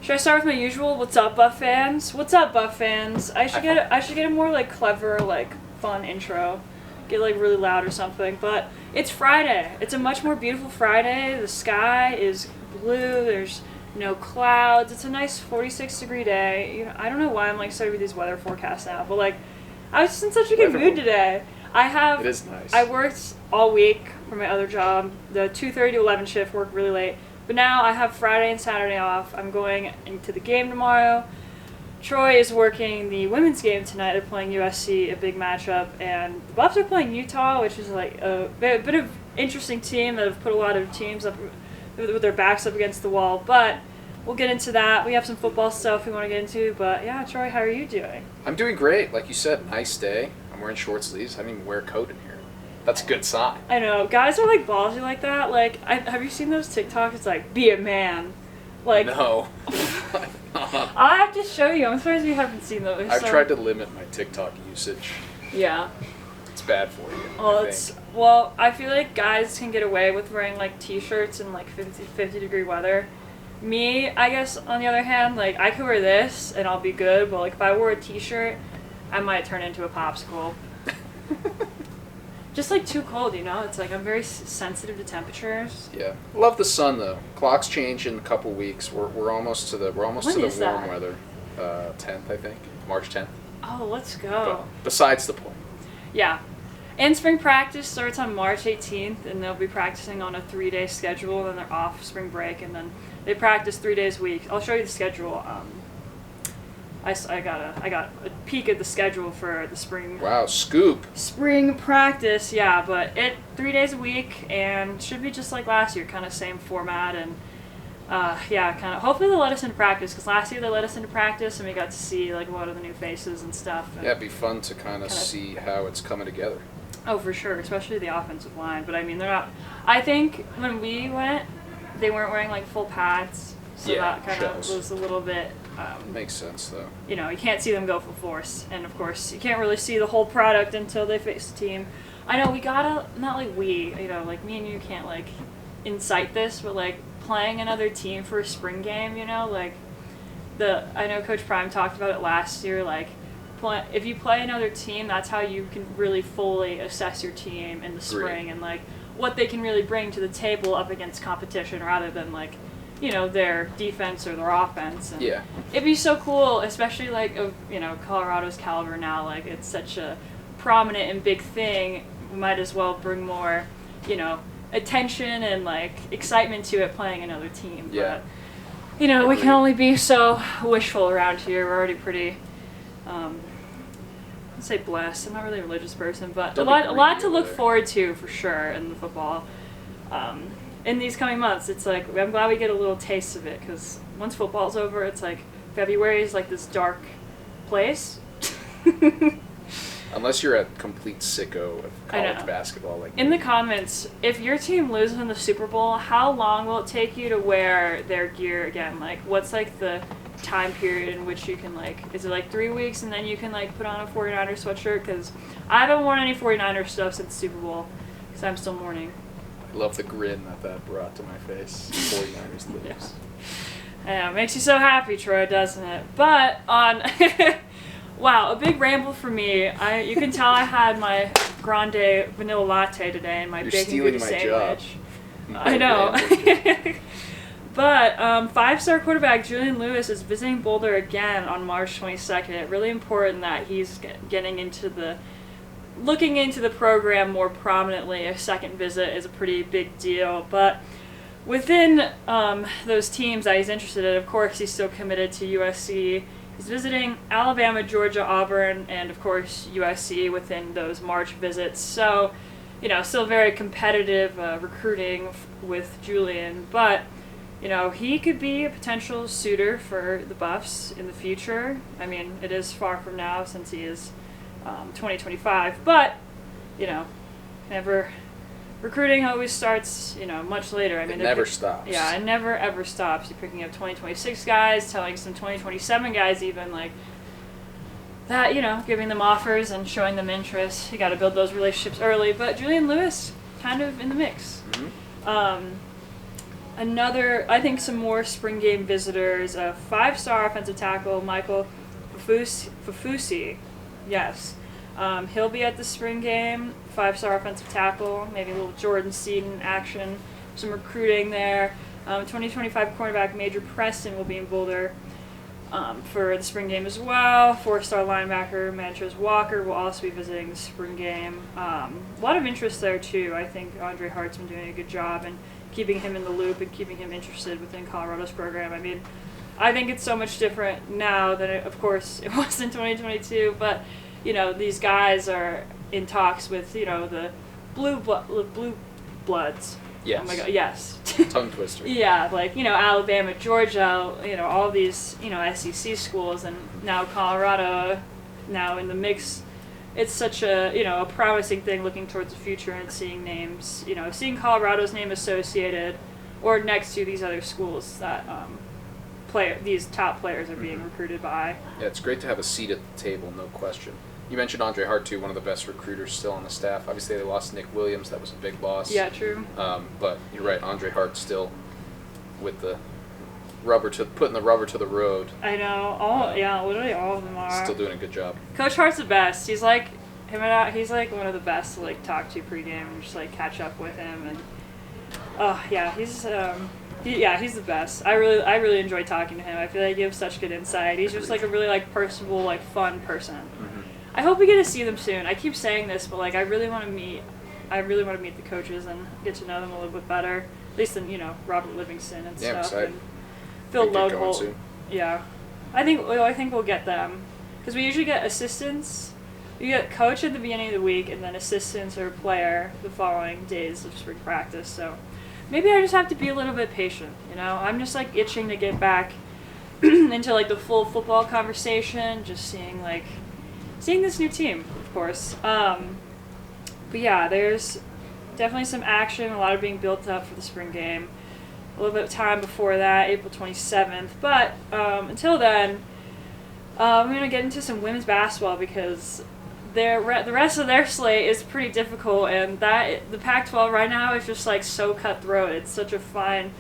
Should I start with my usual "What's up, Buff fans"? What's up, Buff fans? I should get a more like clever, like fun intro. Get like really loud or something. But it's Friday. It's a much more beautiful Friday. The sky is blue. There's no clouds. It's a nice 46-degree day. You know, I don't know why I'm like starting with these weather forecasts now, but like I was just in such a good mood today. It is nice. I worked all week for my other job. The 2:30 to 11 shift, worked really late. But now I have Friday and Saturday off. I'm going into the game tomorrow. Troy is working the women's game tonight. They're playing USC, a big matchup, and the Buffs are playing Utah, which is like a bit of interesting team that have put a lot of teams up with their backs up against the wall. But we'll get into that. We have some football stuff we want to get into. But yeah, Troy, how are you doing? I'm doing great. Like you said, nice day. I'm wearing short sleeves. I didn't even wear a coat in here. That's a good sign. I know. Guys are like ballsy like that. Like, have you seen those TikToks? It's like, be a man. Like, no. I'll have to show you. I'm surprised you haven't seen those. I've tried to limit my TikTok usage. Yeah. It's bad for you. Well, I feel like guys can get away with wearing like t-shirts in like 50-degree weather. Me, I guess, on the other hand, like I could wear this and I'll be good, but like if I wore a t-shirt, I might turn into a popsicle. Just like too cold, you know? It's like I'm very sensitive to temperatures. Yeah, love the sun though. Clocks change in a couple weeks. We're almost to the warm weather. 10th, I think, March 10th. Oh, let's go. But besides the point. Yeah, and spring practice starts on March 18th, and they'll be practicing on a 3-day schedule. Then they're off spring break, and then they practice 3 days a week. I'll show you the schedule. I got a peek at the schedule for the spring. Wow, scoop. Spring practice, yeah, but 3 days a week and should be just like last year, kind of same format and yeah, kind of. Hopefully they'll let us into practice because last year they let us into practice and we got to see like a lot of the new faces and stuff. And yeah, it'd be fun to kind of see how it's coming together. Oh, for sure, especially the offensive line. But I mean, they're not. I think when we went, they weren't wearing like full pads. So yeah, that kind of was a little bit... makes sense, though. You know, you can't see them go full force. And, of course, you can't really see the whole product until they face the team. I know, we gotta... Not like we, you know, like me and you can't, like, incite this, but, like, playing another team for a spring game, you know? Like, I know Coach Prime talked about it last year, like, if you play another team, that's how you can really fully assess your team in the spring and, like, what they can really bring to the table up against competition rather than, like... you know, their defense or their offense. And yeah. It'd be so cool, especially, like, of, you know, Colorado's caliber now. Like, it's such a prominent and big thing. We might as well bring more, you know, attention and, like, excitement to it playing another team. Yeah. But, you know, we can only be so wishful around here. We're already pretty, I'd say blessed. I'm not really a religious person, but a lot to look forward to, for sure, in the football. In these coming months, it's like, I'm glad we get a little taste of it, because once football's over, it's like, February is like this dark place. Unless you're a complete sicko of college basketball. Like in the comments, if your team loses in the Super Bowl, how long will it take you to wear their gear again? Like, what's like the time period in which you can, like, is it like 3 weeks and then you can, like, put on a 49ers sweatshirt? Because I haven't worn any 49ers stuff since Super Bowl, because I'm still mourning. I love the grin that brought to my face. 49ers lose. Yeah. Yeah, it makes you so happy, Troy, doesn't it? But on... wow, a big ramble for me. You can tell I had my grande vanilla latte today and my bacon gooey sandwich. I know. But 5-star quarterback Julian Lewis is visiting Boulder again on March 22nd. Really important that he's looking into the program more prominently. A second visit is a pretty big deal. But within those teams that he's interested in, of course, he's still committed to USC. He's visiting Alabama, Georgia, Auburn, and, of course, USC within those March visits. So, you know, still very competitive recruiting with Julian. But, you know, he could be a potential suitor for the Buffs in the future. I mean, it is far from now since he is 2025. But, you know, recruiting always starts, you know, much later. I mean, it never stops. Yeah, it never ever stops. You're picking up 2026 guys, telling some 2027 guys even, like, that, you know, giving them offers and showing them interest. You got to build those relationships early. But Julian Lewis, kind of in the mix. Mm-hmm. I think some more spring game visitors. A 5-star offensive tackle, Michael Fafusi. Yes. He'll be at the spring game. 5-star offensive tackle. Maybe a little Jordan Seaton action. Some recruiting there. 2025 cornerback Major Preston will be in Boulder for the spring game as well. 4-star linebacker Mantrose Walker will also be visiting the spring game. A lot of interest there too. I think Andre Hart's been doing a good job in keeping him in the loop and keeping him interested within Colorado's program. I mean, I think it's so much different now than of course it was in 2022, but these guys are in talks with the blue bloods. Yes. Oh my God, yes. Tongue twister. Yeah, like, Alabama, Georgia, all these, SEC schools, and now Colorado now in the mix. It's such a promising thing looking towards the future and seeing names, seeing Colorado's name associated or next to these other schools that these top players are being recruited by. Yeah, it's great to have a seat at the table, no question. You mentioned Andre Hart, too, one of the best recruiters still on the staff. Obviously, they lost Nick Williams. That was a big loss. Yeah, true. But you're right, Andre Hart still with the putting the rubber to the road. I know. Literally all of them are. Still doing a good job. Coach Hart's the best. He's like he's like one of the best to talk to pregame and just catch up with him and he's he's the best. I really enjoy talking to him. I feel like he gives such good insight. He's just a really personable, fun person. Mm-hmm. I hope we get to see them soon. I keep saying this, but I really want to meet the coaches and get to know them a little bit better. At least than Robert Livingston and stuff. And Phil Lodeholt. Yeah, I think we'll get them because we usually get assistants. You get coach at the beginning of the week and then assistants or player the following days of spring practice. So maybe I just have to be a little bit patient. I'm just itching to get back into the full football conversation. Just seeing this new team, of course. But yeah, there's definitely some action, a lot of being built up for the spring game. A little bit of time before that, April 27th. But until then, I'm going to get into some women's basketball because the rest of their slate is pretty difficult, and the Pac-12 right now is just so cutthroat. It's such a fine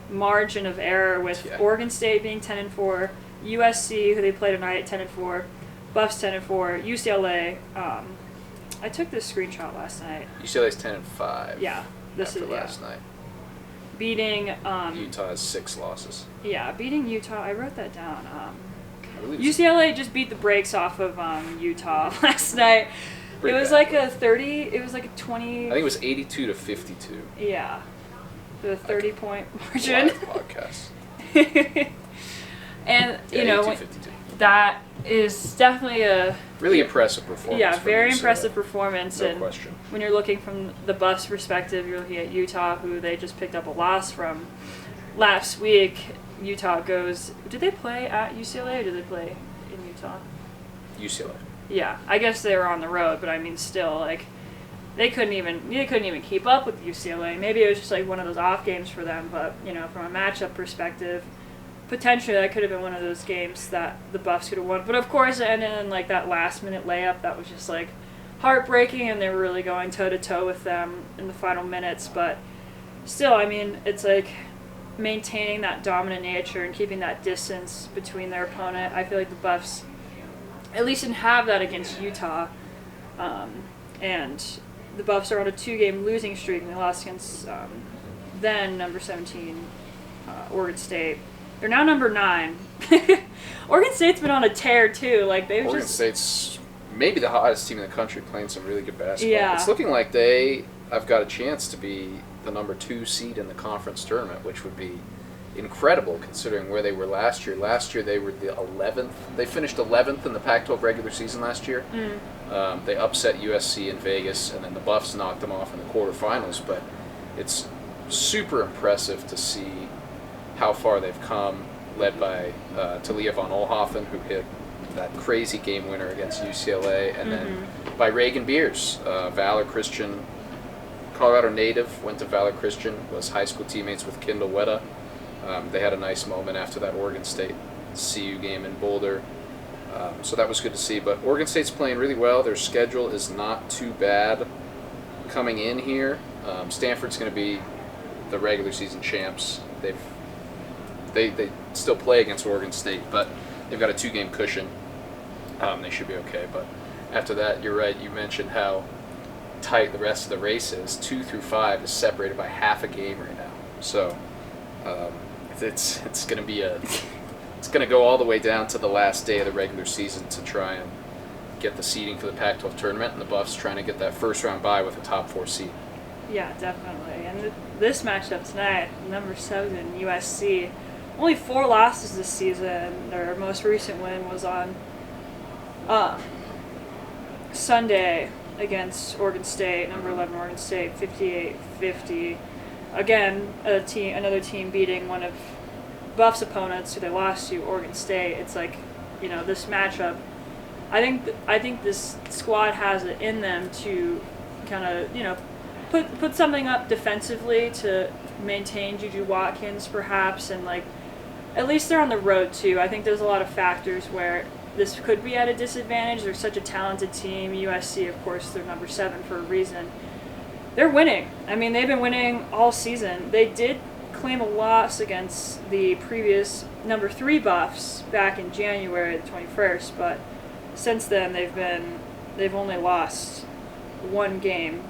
margin of error with Oregon State being 10-4, USC, who they play tonight, 10-4. Buffs 10-4, UCLA. I took this screenshot last night. UCLA's 10-5. Yeah, this is last night. Beating Utah has 6 losses. Yeah, beating Utah. I wrote that down. UCLA just beat the brakes off of Utah last night. It was a 30. It was a 20. I think it was 82-52. Yeah, the 30-point margin. Live podcast. And 82-52. That is definitely a really impressive performance. Yeah, very impressive performance. No question. When you're looking from the Buffs' perspective, you're looking at Utah, who they just picked up a loss from last week. Utah goes. Did they play at UCLA or did they play in Utah? UCLA. Yeah, I guess they were on the road, but I mean, still, they couldn't even keep up with UCLA. Maybe it was just one of those off games for them, but from a matchup perspective. Potentially, that could have been one of those games that the Buffs could have won. But, of course, it ended in, that last-minute layup that was just, heartbreaking, and they were really going toe-to-toe with them in the final minutes. But still, I mean, it's, maintaining that dominant nature and keeping that distance between their opponent. I feel like the Buffs at least didn't have that against Utah. And the Buffs are on a 2-game losing streak, and they lost against then number 17, Oregon State. They're now number 9. Oregon State's been on a tear too. Oregon State's maybe the hottest team in the country, playing some really good basketball. Yeah. It's looking like I've got a chance to be the number 2 seed in the conference tournament, which would be incredible considering where they were last year. Last year they were the 11th. They finished 11th in the Pac-12 regular season last year. They upset USC in Vegas, and then the Buffs knocked them off in the quarterfinals. But it's super impressive to see how far they've come, led by Talia von Oelhoffen, who hit that crazy game winner against UCLA, and then by Reagan Beers, Valor Christian, Colorado native, went to Valor Christian, was high school teammates with Kendall Wetta. They had a nice moment after that Oregon State CU game in Boulder, so that was good to see. But Oregon State's playing really well. Their schedule is not too bad coming in here. Stanford's going to be the regular season champs. they still play against Oregon State, but they've got a 2-game cushion. They should be okay. But after that, you're right. You mentioned how tight the rest of the race is. 2 through 5 is separated by half a game right now. So it's going to be it's going to go all the way down to the last day of the regular season to try and get the seeding for the Pac-12 tournament, and the Buffs trying to get that first round bye with a top 4 seed. Yeah, definitely. And this matchup tonight, number 7 USC, only 4 losses this season. Their most recent win was on Sunday against Oregon State, number 11 Oregon State, 58-50. Again, another team beating one of Buff's opponents who they lost to, Oregon State. It's like, this matchup, I think this squad has it in them to kind of, put something up defensively to maintain Juju Watkins perhaps, and at least they're on the road too. I think there's a lot of factors where this could be at a disadvantage. They're such a talented team. USC, of course, they're number 7 for a reason. They're winning. I mean, they've been winning all season. They did claim a loss against the previous number 3 Buffs back in January the 21st, but since then they've only lost 1 game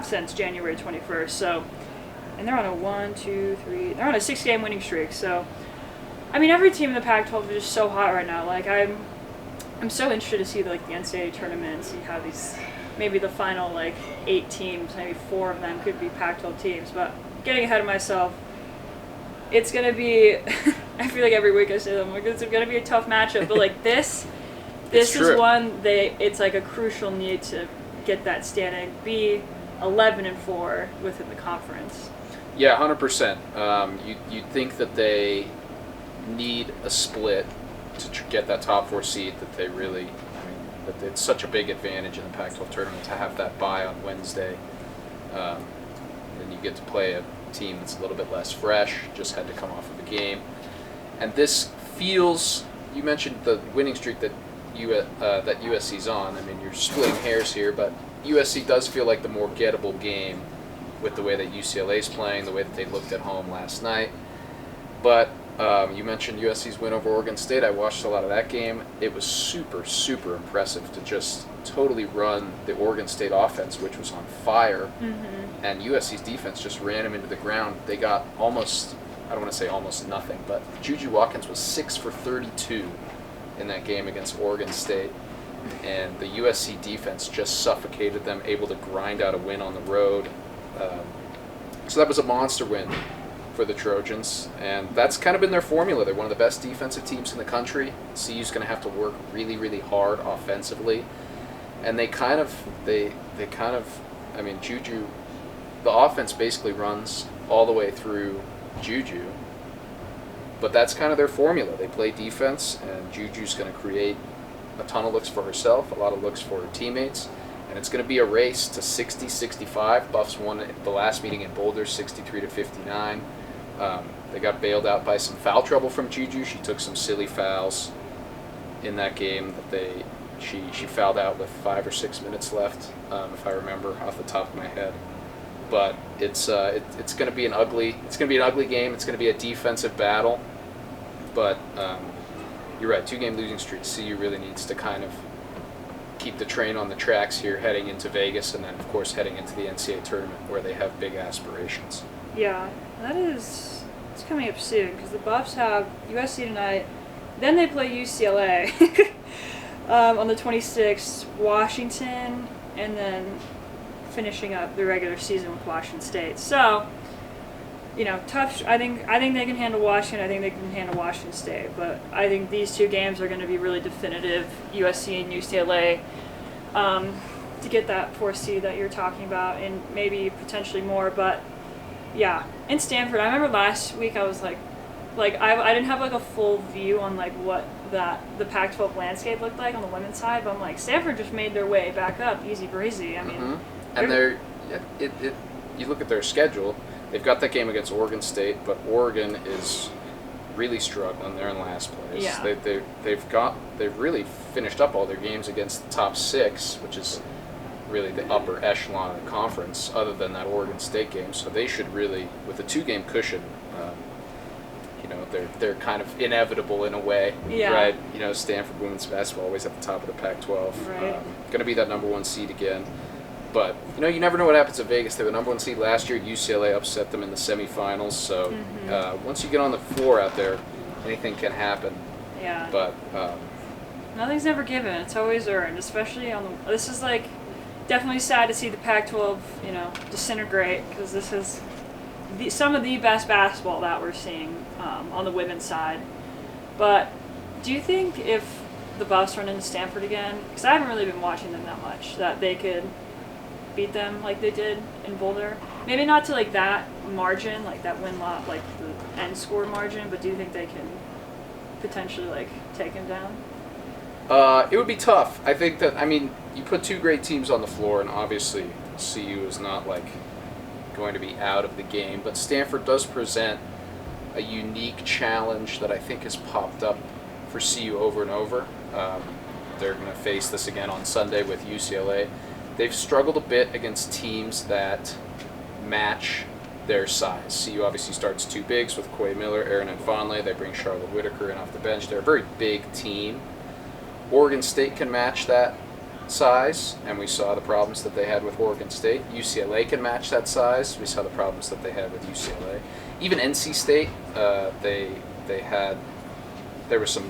since January 21st. So, and they're on a they're on a 6-game winning streak. So, I mean, every team in the Pac-12 is just so hot right now. I'm so interested to see the NCAA tournament and see how maybe the final 8 teams, maybe 4 of them could be Pac-12 teams. But getting ahead of myself, it's gonna be. I feel like every week I say that it's gonna be a tough matchup. But this is one it's a crucial need to get that standing. Be 11-4 within the conference. Yeah, 100%. You'd think that they need a split to get that top 4 seed. That they really, that it's such a big advantage in the Pac-12 tournament to have that bye on Wednesday. Then you get to play a team that's a little bit less fresh, just had to come off of a game, and this feels. You mentioned the winning streak that USC's on. I mean, you're splitting hairs here, but USC does feel like the more gettable game with the way that UCLA's playing, the way that they looked at home last night. But you mentioned USC's win over Oregon State. I watched a lot of that game. It was super, super impressive to just totally run the Oregon State offense, which was on fire, and USC's defense just ran them into the ground. They got almost, I don't want to say almost nothing, but Juju Watkins was 6 for 32 in that game against Oregon State, and the USC defense just suffocated them, able to grind out a win on the road. So that was a monster win for the Trojans, and that's kind of been their formula. They're one of the best defensive teams in the country. CU's going to have to work really, really hard offensively, and they kind of, I mean, Juju, the offense basically runs all the way through Juju, but that's kind of their formula. They play defense, and Juju's going to create a ton of looks for herself, a lot of looks for her teammates, and it's going to be a race to 60-65. Buffs won the last meeting in Boulder 63-59. They got bailed out by some foul trouble from Juju. She took some silly fouls in that game that she fouled out with 5 or 6 minutes left, if I remember off the top of my head. But it's going to be an ugly game. It's going to be a defensive battle. But you're right, 2-game losing streak. CU really needs to kind of keep the train on the tracks here heading into Vegas, and then of course heading into the NCAA tournament where they have big aspirations. Yeah, it's coming up soon because the Buffs have USC tonight, then they play UCLA on the 26th, Washington, and then finishing up the regular season with Washington State. So, tough. I think they can handle Washington. I think they can handle Washington State. But I think these 2 games are going to be really definitive, USC and UCLA, to get that 4th seed that you're talking about, and maybe potentially more. But yeah, in Stanford, I remember last week I was I didn't have a full view on what the Pac-12 landscape looked like on the women's side. But I'm Stanford just made their way back up, easy breezy. I mean, and you look at their schedule. They've got that game against Oregon State, but Oregon is really struggling. They're in last place. Yeah. They've really finished up all their games against the top 6, which is really the upper echelon of the conference, other than that Oregon State game. So they should really, with a 2-game cushion, they're kind of inevitable in a way, Yeah. right? Stanford women's basketball always at the top of the Pac-12. Right. Going to be that number 1 seed again. But, you never know what happens at Vegas. They were the number 1 seed last year. UCLA upset them in the semifinals. So once you get on the floor out there, anything can happen. Yeah. But nothing's ever given. It's always earned, especially on the. This is like definitely sad to see the Pac-12, disintegrate, because this is some of the best basketball that we're seeing on the women's side. But do you think if the Buffs run into Stanford again, because I haven't really been watching them that much, that they could beat them like they did in Boulder? Maybe not to like that margin, like that win-lot, like the end score margin, but do you think they can potentially like take them down? It would be tough. I think that, you put 2 great teams on the floor, and obviously CU is not like going to be out of the game, but Stanford does present a unique challenge that I think has popped up for CU over and over. They're going to face this again on Sunday with UCLA. They've struggled a bit against teams that match their size. CU obviously starts 2 bigs with Quay Miller, Aaron and Fonley. They bring Charlotte Whitaker in off the bench. They're a very big team. Oregon State can match that size, and we saw the problems that they had with Oregon State. UCLA can match that size. We saw the problems that they had with UCLA. Even NC State, there were some,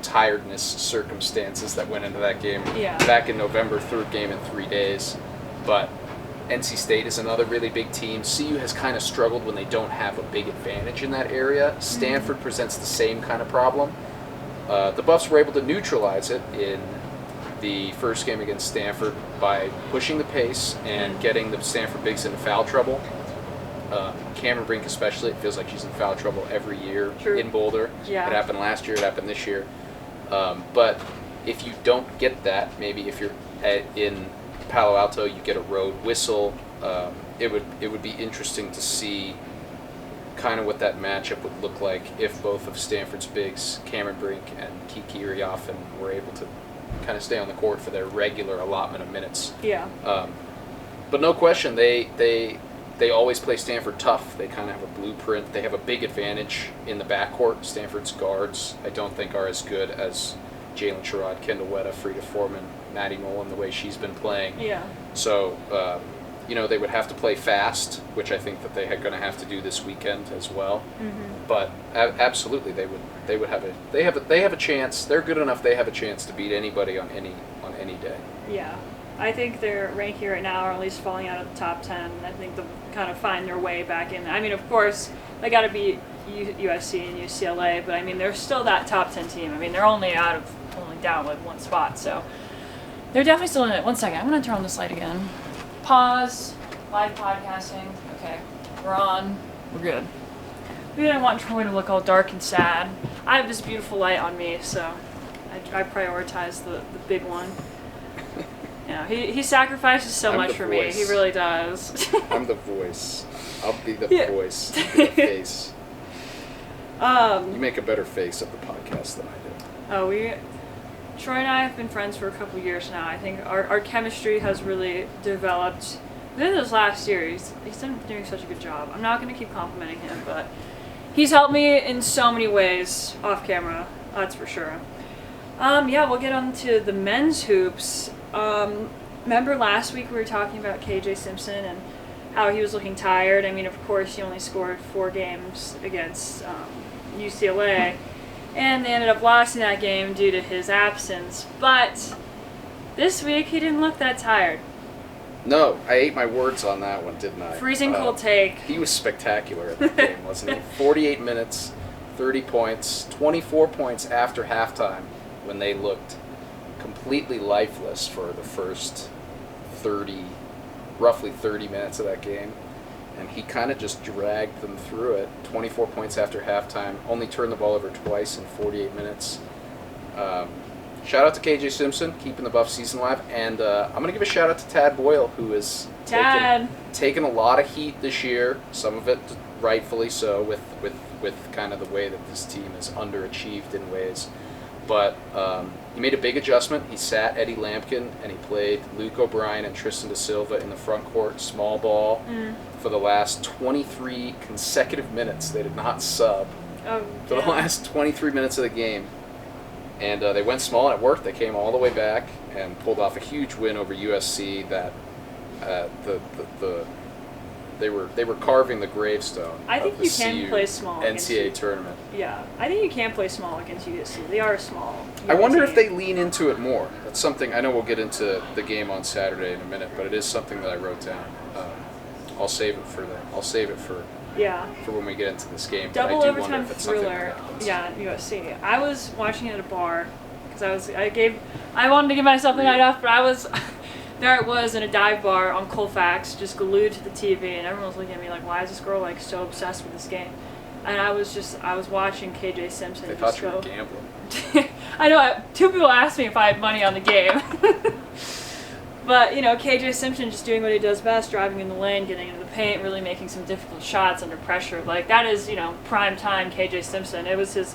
tiredness circumstances that went into that game back in November, 3rd game in 3 days. But NC State is another really big team. CU has kind of struggled when they don't have a big advantage in that area. Stanford presents the same kind of problem. The Buffs were able to neutralize it in the first game against Stanford by pushing the pace and getting the Stanford bigs into foul trouble. Cameron Brink especially, it feels like she's in foul trouble every year in Boulder. Yeah. It happened last year, it happened this year. But if you don't get that, maybe if you're in Palo Alto, you get a road whistle. It would be interesting to see kind of what that matchup would look like if both of Stanford's bigs, Cameron Brink and Kiki Rioffen, were able to kind of stay on the court for their regular allotment of minutes. Yeah. But no question, they always play Stanford tough. They kind of have a blueprint. They have a big advantage in the backcourt. Stanford's guards, I don't think, are as good as Jalen Sherrod, Kendall Wetta, Frida Foreman, Maddie Nolan, the way she's been playing. Yeah. So, they would have to play fast, which I think that they're going to have to do this weekend as well. But absolutely, they have a chance. They're good enough. They have a chance to beat anybody on any day. Yeah. I think their ranking right now are at least falling out of the top 10. I think they'll kind of find their way back in. Of course, they got to beat USC and UCLA, but they're still that top 10 team. They're only down with 1 spot, so they're definitely still in it. 1 second, I'm going to turn on this light again. Pause. Live podcasting. Okay, we're on. We're good. We didn't want Troy to look all dark and sad. I have this beautiful light on me, so I prioritize the big one. He sacrifices so much for me. He really does. I'm the voice. I'll be the voice. I'll be the face. You make a better face of the podcast than I do. Troy and I have been friends for a couple years now. I think our chemistry has really developed within this last year. He's been doing such a good job. I'm not going to keep complimenting him, but he's helped me in so many ways off camera. That's for sure. We'll get on to the men's hoops. Remember last week we were talking about KJ Simpson and how he was looking tired. Of course, he only scored 4 games against UCLA, and they ended up losing that game due to his absence. But this week, he didn't look that tired. No, I ate my words on that one, didn't I? Freezing cold take. He was spectacular at the game, wasn't he? 48 minutes, 30 points, 24 points after halftime when they looked completely lifeless for the first roughly 30 minutes of that game. And he kind of just dragged them through it. 24 points after halftime, only turned the ball over twice in 48 minutes. Shout out to KJ Simpson, keeping the Buff season alive. And I'm going to give a shout out to Tad Boyle, who has taken a lot of heat this year, some of it rightfully so, with kind of the way that this team is underachieved in ways. but he made a big adjustment. He sat Eddie Lampkin, and he played Luke O'Brien and Tristan Da Silva in the front court, small ball, for the last 23 consecutive minutes. They did not sub for the last 23 minutes of the game. And they went small, and it worked. They came all the way back and pulled off a huge win over USC that they were carving the gravestone. I think of the you can CU play small NCAA tournament. Yeah, I think you can play small against USC. They are small. I wonder if they lean into it more. That's something I know we'll get into the game on Saturday in a minute, but it is something that I wrote down. I'll save it for for when we get into this game. Double but I do overtime wonder if it's something thriller. that happens. Yeah, USC. I was watching it at a bar because I wanted to give myself a night off, but there it was in a dive bar on Colfax, just glued to the TV, and everyone was looking at me like, why is this girl like so obsessed with this game? And I was watching KJ Simpson. They thought you were gambling. I know. 2 people asked me if I had money on the game. But, KJ Simpson just doing what he does best, driving in the lane, getting into the paint, really making some difficult shots under pressure. Like, that is, prime time KJ Simpson. It was his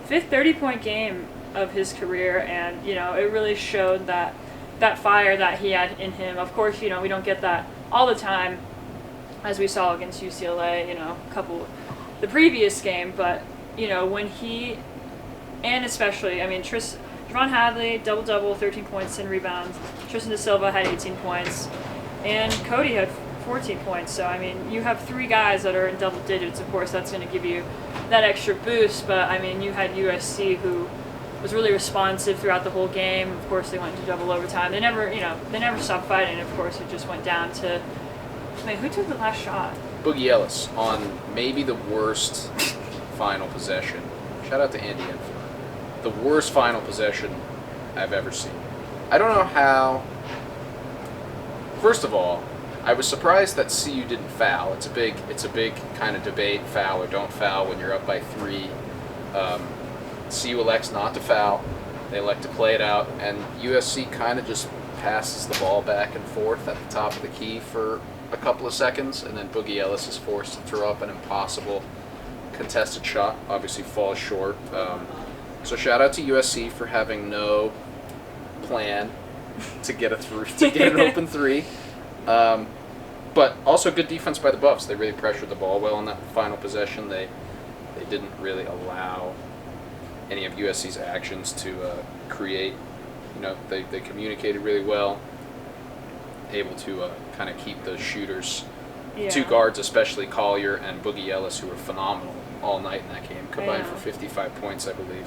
5th 30-point game of his career, and, it really showed that fire that he had in him. Of course, we don't get that all the time, as we saw against UCLA, the previous game, but, when he, and especially, Javon Hadley, double-double, 13 points, 10 rebounds. Tristan Da Silva had 18 points. And Cody had 14 points. So, you have 3 guys that are in double digits. Of course, that's going to give you that extra boost. But, you had USC, who was really responsive throughout the whole game. Of course, they went into double overtime. They never stopped fighting. Of course, it just went down to, who took the last shot? Boogie Ellis on maybe the worst final possession. Shout out to Andy Enfield. The worst final possession I've ever seen. I don't know how. First of all, I was surprised that CU didn't foul. It's a big kind of debate, foul or don't foul when you're up by 3. CU elects not to foul. They elect to play it out, and USC kind of just passes the ball back and forth at the top of the key for a couple of seconds, and then Boogie Ellis is forced to throw up an impossible contested shot. Obviously falls short. So shout out to USC for having no plan to get an open 3. But also good defense by the Buffs. They really pressured the ball well on that final possession. They didn't really allow any of USC's actions to create. They communicated really well, able to kind of keep those shooters. Yeah. 2 guards, especially Collier and Boogie Ellis, who were phenomenal all night in that game, combined for 55 points, I believe.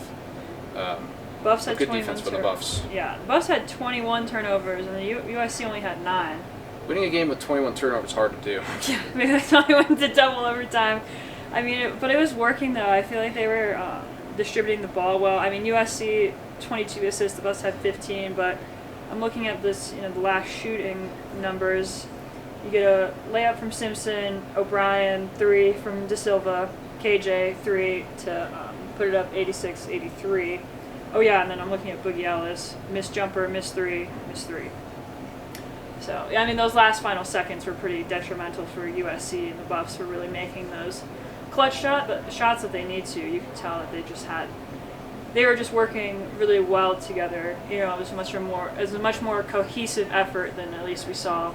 Buffs had good defense for the Buffs. Yeah, the Buffs had 21 turnovers, and the USC only had 9. Winning a game with 21 turnovers is hard to do. Yeah, that's why they went to double overtime. But it was working, though. I feel like they were distributing the ball well. USC, 22 assists, the Buffs had 15, but I'm looking at this, the last shooting numbers. You get a layup from Simpson, O'Brien, 3 from Da Silva, KJ, 3 to put it up 86-83. Oh yeah, and then I'm looking at Boogie Ellis. Missed jumper, missed 3, missed 3. So, those last final seconds were pretty detrimental for USC, and the Buffs were really making those clutch shots that they need to. You could tell that they were just working really well together. It was a much more cohesive effort than at least we saw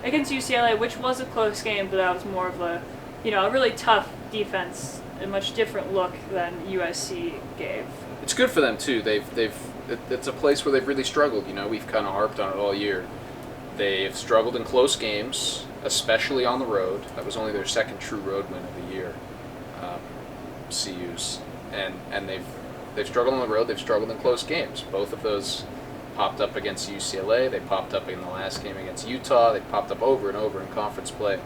against UCLA, which was a close game, but that was more of a really tough defense, a much different look than USC gave. It's good for them too. It's a place where they've really struggled. We've kind of harped on it all year. They've struggled in close games, especially on the road. That was only their 2nd true road win of the year, CU's, and they've struggled on the road. They've struggled in close games. Both of those popped up against UCLA. They popped up in the last game against Utah. They popped up over and over in conference play.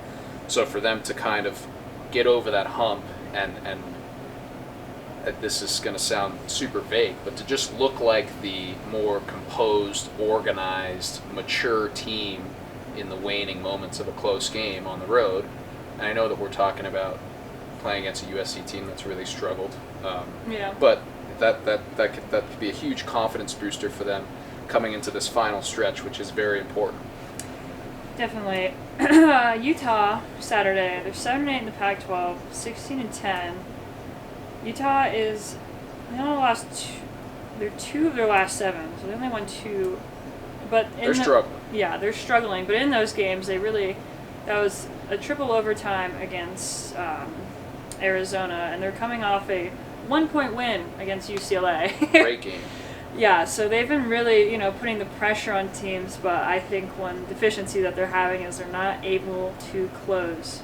So for them to kind of get over that hump and this is going to sound super vague, but to just look like the more composed, organized, mature team in the waning moments of a close game on the road. And I know that we're talking about playing against a USC team that's really struggled. But that could be a huge confidence booster for them coming into this final stretch, which is very important. Definitely. Utah, Saturday, they're 7-8 in the Pac-12, 16-10. Utah is, they only lost they're 2 of their last 7, so they only won 2. But they're struggling. Yeah, they're struggling. But in those games, that was a triple overtime against Arizona, and they're coming off a 1-point win against UCLA. Great game. Yeah, so they've been really, putting the pressure on teams, but I think one deficiency that they're having is they're not able to close.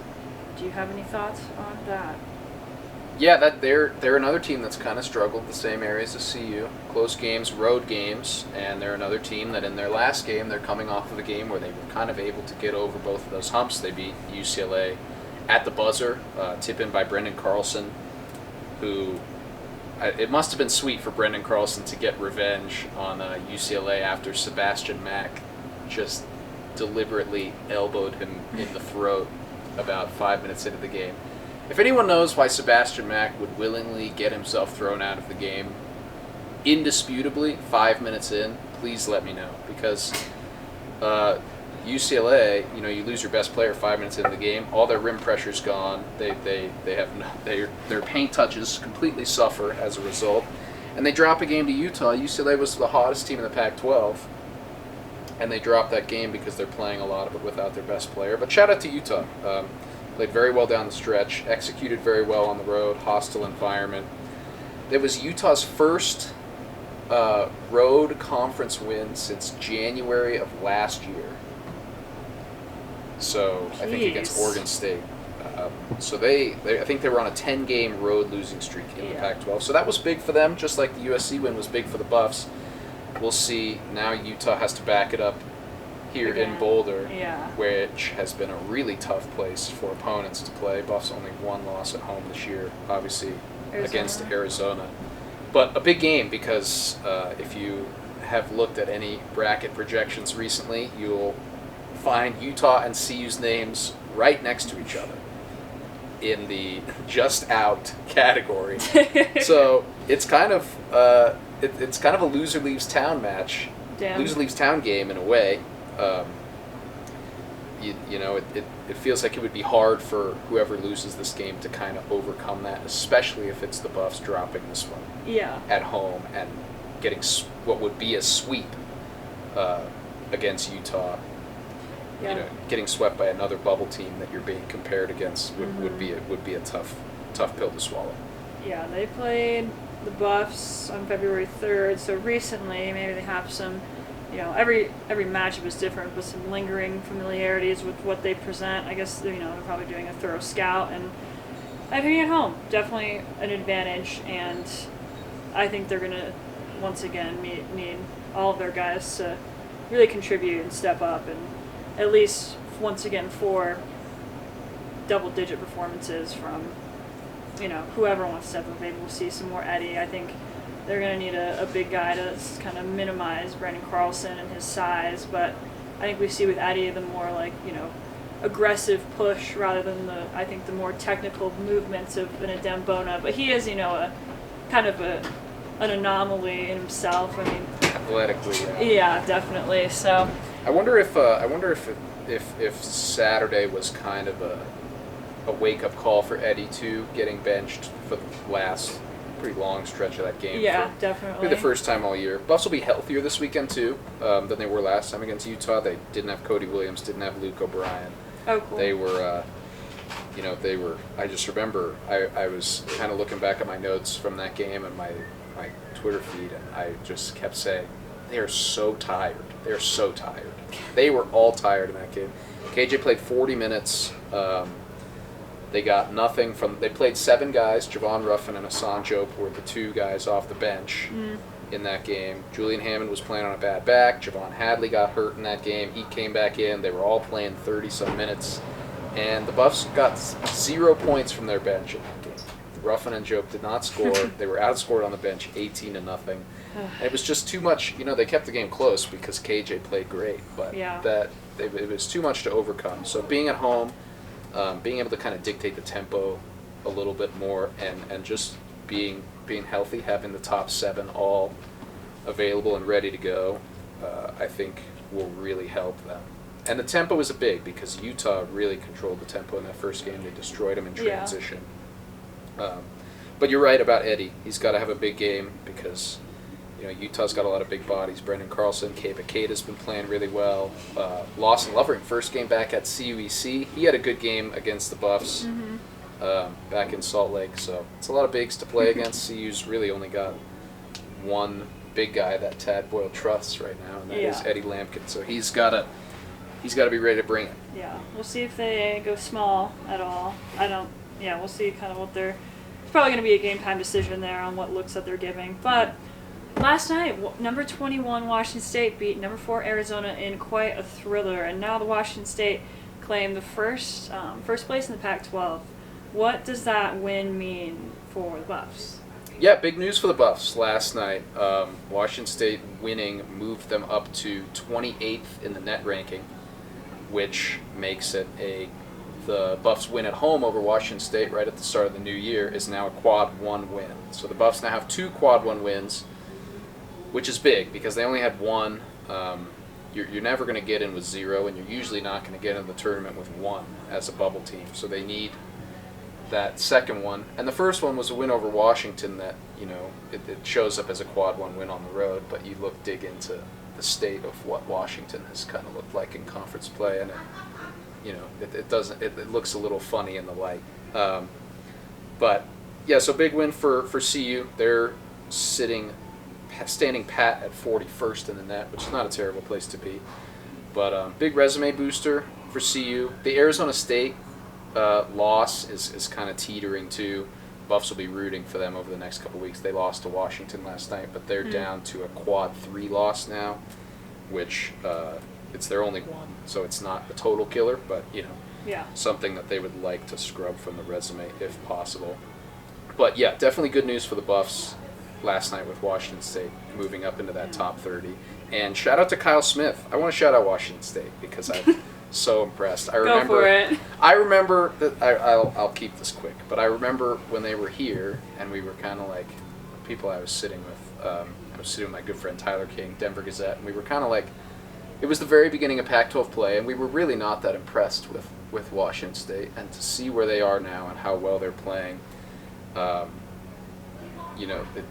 Do you have any thoughts on that? Yeah, that they're another team that's kind of struggled the same areas as CU. Close games, road games, and they're another team that in their last game, they're coming off of a game where they were kind of able to get over both of those humps. They beat UCLA at the buzzer, tip in by Brendan Carlson, who it must have been sweet for Brendan Carlson to get revenge on UCLA after Sebastian Mack just deliberately elbowed him in the throat about 5 minutes into the game. If anyone knows why Sebastian Mack would willingly get himself thrown out of the game, indisputably, 5 minutes in, please let me know. Because UCLA, you lose your best player 5 minutes into the game, all their rim pressure's gone. Their paint touches completely suffer as a result, and they drop a game to Utah. UCLA was the hottest team in the Pac-12, and they dropped that game because they're playing a lot of it without their best player. But shout out to Utah. Played very well down the stretch, executed very well on the road, hostile environment. It was Utah's first road conference win since January of last year. So I think against Oregon State. So I think they were on a 10-game road losing streak in the Pac-12. So that was big for them, just like the USC win was big for the Buffs. We'll see. Now Utah has to back it up here in Boulder, which has been a really tough place for opponents to play. Buffs only 1 loss at home this year, obviously, against Arizona. But a big game because if you have looked at any bracket projections recently, you'll find Utah and CU's names right next to each other in the just out category. So it's kind of it's kind of a loser leaves town match, loser leaves town game in a way. It feels like it would be hard for whoever loses this game to kind of overcome that, especially if it's the Buffs dropping this one at home and getting what would be a sweep against Utah. Getting swept by another bubble team that you're being compared against would be a tough pill to swallow. Yeah, they played the Buffs on February 3rd, so recently maybe they have some. Every matchup is different, but some lingering familiarities with what they present. I guess they're probably doing a thorough scout, and I think at home definitely an advantage. And I think they're gonna once again need all of their guys to really contribute and step up, and at least once again 4 double-digit performances from whoever wants to step up. Maybe we'll see some more Eddie. I think they're going to need a big guy to kind of minimize Brendan Carlson and his size, but I think we see with Eddie the more aggressive push rather than the more technical movements of an Adembona. But he is, a kind of an anomaly in himself. I mean, athletically. Yeah, definitely. So I wonder if Saturday was kind of a wake-up call for Eddie too, getting benched for the last pretty long stretch of that game. Yeah, definitely. For the first time all year. Buffs will be healthier this weekend too than they were last time against Utah. They didn't have Cody Williams, didn't have Luke O'Brien. Oh, cool. They were, I just remember I was kind of looking back at my notes from that game and my Twitter feed, and I just kept saying, they are so tired. They're so tired. They were all tired in that game. KJ played 40 minutes. They got nothing from. They played 7 guys. Javon Ruffin and Hassan Jope were the 2 guys off the bench in that game. Julian Hammond was playing on a bad back. Javon Hadley got hurt in that game. He came back in. They were all playing 30-some minutes. And the Buffs got 0 points from their bench in that game. Ruffin and Jope did not score. They were outscored on the bench 18-0. And it was just too much. They kept the game close because KJ played great. But it was too much to overcome. So being at home, being able to kind of dictate the tempo a little bit more, and just being healthy, having the top 7 all available and ready to go, I think will really help them. And the tempo is a big, because Utah really controlled the tempo in that first game. They destroyed them in transition. But you're right about Eddie. He's got to have a big game because Utah's got a lot of big bodies. Brendan Carlson, Kay Bakita's been playing really well. Lawson Lovering, first game back at CUEC. He had a good game against the Buffs back in Salt Lake. So it's a lot of bigs to play against. CU's really only got one big guy that Tad Boyle trusts right now, and that is Eddie Lampkin. So he's got to be ready to bring it. Yeah, we'll see if they go small at all. We'll see kind of what they're. It's probably going to be a game time decision there on what looks that they're giving, but. Last night, number 21 Washington State beat number 4 Arizona in quite a thriller, and now the Washington State claim the first place in the Pac-12. What does that win mean for the Buffs? Yeah, big news for the Buffs last night. Washington State winning moved them up to 28th in the net ranking, which makes it the Buffs win at home over Washington State right at the start of the new year is now a quad 1 win. So the Buffs now have 2 quad 1 wins, which is big because they only had 1. You're never going to get in with 0, and you're usually not going to get in the tournament with 1 as a bubble team. So they need that second one. And the first one was a win over Washington that, it shows up as a quad 1 win on the road, but you dig into the state of what Washington has kind of looked like in conference play, and it looks a little funny in the light. But yeah, so big win for CU. They're standing pat at 41st in the net, which is not a terrible place to be. But big resume booster for CU. The Arizona State loss is kind of teetering too. Buffs will be rooting for them over the next couple weeks. They lost to Washington last night, but they're down to a quad 3 loss now, which it's their only one, so it's not a total killer, but something that they would like to scrub from the resume if possible. But yeah, definitely good news for the Buffs last night with Washington State moving up into that top 30. And shout out to Kyle Smith. I want to shout out Washington State because I'm so impressed. Go for it. I remember that I'll keep this quick, but I remember when they were here and we were kind of like people I was sitting with. I was sitting with my good friend Tyler King, Denver Gazette, and we were kind of like, it was the very beginning of Pac-12 play, and we were really not that impressed with Washington State, and to see where they are now and how well they're playing.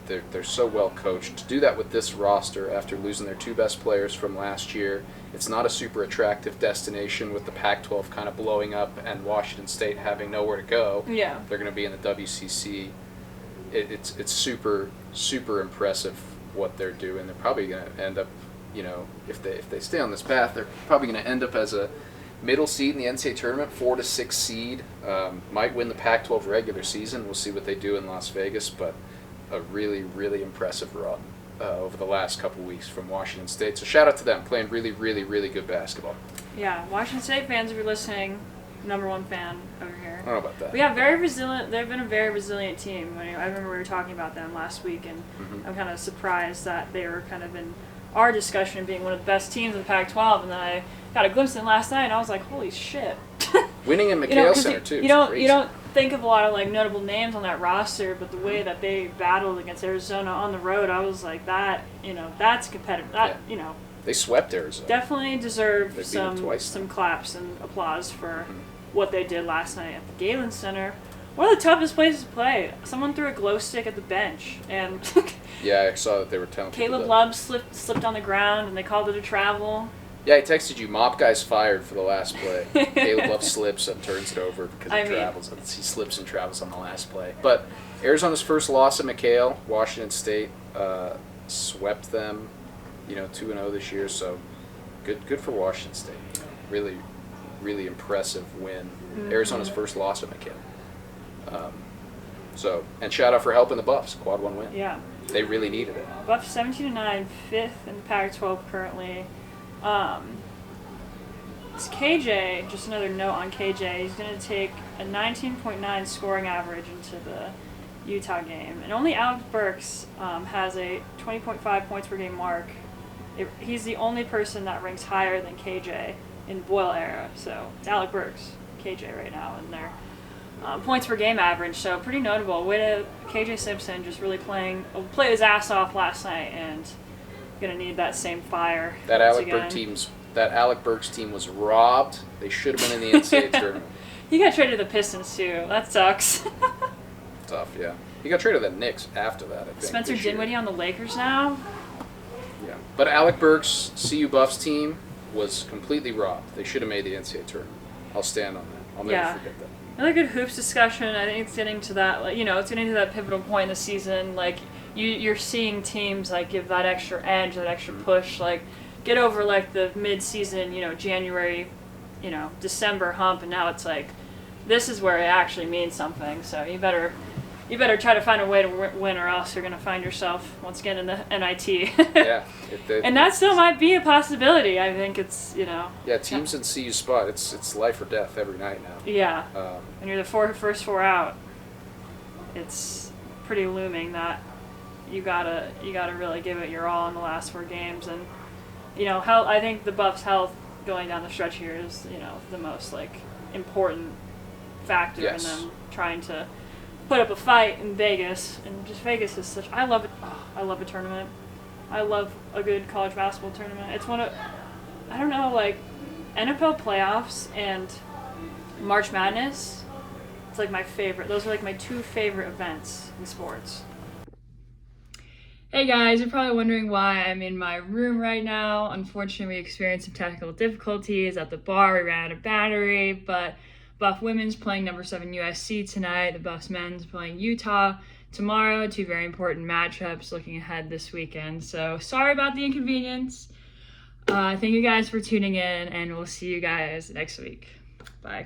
They're so well coached. To do that with this roster after losing their 2 best players from last year, it's not a super attractive destination with the Pac-12 kind of blowing up and Washington State having nowhere to go. Yeah. They're going to be in the WCC. It's super, super impressive what they're doing. They're probably going to end up, if they stay on this path, they're probably going to end up as a middle seed in the NCAA tournament, 4 to 6 seed. Might win the Pac-12 regular season. We'll see what they do in Las Vegas, but a really, really impressive run over the last couple weeks from Washington State. So shout out to them, playing really, really, really good basketball. Yeah, Washington State fans, if you're listening, number 1 fan over here. I don't know about that. But yeah, very resilient. They've been a very resilient team. I remember we were talking about them last week, and I'm kind of surprised that they were kind of in our discussion of being one of the best teams in the Pac-12, and then I got a glimpse of them last night, and I was like, holy shit. Winning in McHale Center, too. You don't think of a lot of notable names on that roster, but the way that they battled against Arizona on the road, I was like, that's competitive. They swept Arizona. Definitely deserve some claps and applause for what they did last night at the Galen Center. One of the toughest places to play. Someone threw a glow stick at the bench, and yeah, I saw that they were telling Caleb Love slipped on the ground, and they called it a travel. Yeah, I texted you, mop guy's fired for the last play. Caleb Love slips and turns it over because travels. He slips and travels on the last play. But Arizona's first loss at McHale, Washington State swept them, 2-0 this year. So good for Washington State. Really, really impressive win. Arizona's first loss at McHale. And shout out for helping the Buffs, quad 1 win. Yeah. They really needed it. Buffs 17-9, 5th in the Pac-12 currently. It's KJ, just another note on KJ, he's going to take a 19.9 scoring average into the Utah game. And only Alex Burks has a 20.5 points per game mark. He's the only person that ranks higher than KJ in Boyle era. So it's Alex Burks, KJ right now in their points per game average. So pretty notable. Way to KJ Simpson just really played his ass off last night, and going to need that same fire. That Alec Burks team was robbed. They should have been in the NCAA tournament. He got traded to the Pistons too. That sucks. Tough, yeah. He got traded to the Knicks after that, I think. Spencer Dinwiddie on the Lakers now. Yeah. But Alec Burks' CU Buffs team was completely robbed. They should have made the NCAA tournament. I'll stand on that. I'll never forget that. Another good hoops discussion. I think it's getting to that, like, it's getting to that pivotal point in the season. Like, you're seeing teams like give that extra edge, that extra push, like get over like the mid-season, January, December hump, and now it's like this is where it actually means something. So you better try to find a way to win, or else you're gonna find yourself once again in the NIT. Yeah, and that still might be a possibility. I think it's Yeah, teams in CU spot. It's life or death every night now. Yeah, and you're the first four out. It's pretty looming that you gotta really give it your all in the last 4 games, and I think the Buffs' health going down the stretch here is the most like important factor in them trying to put up a fight in Vegas. And just Vegas is such, I love it. Oh, I love a tournament. I love a good college basketball tournament. It's one of, I don't know, like NFL playoffs and March Madness. It's like my favorite. Those are like my 2 favorite events in sports. Hey guys, you're probably wondering why I'm in my room right now. Unfortunately, we experienced some technical difficulties at the bar. We ran out of battery, but Buff women's playing No.7 USC tonight. The Buffs men's playing Utah tomorrow. 2 very important matchups looking ahead this weekend. So sorry about the inconvenience. Thank you guys for tuning in, and we'll see you guys next week. Bye.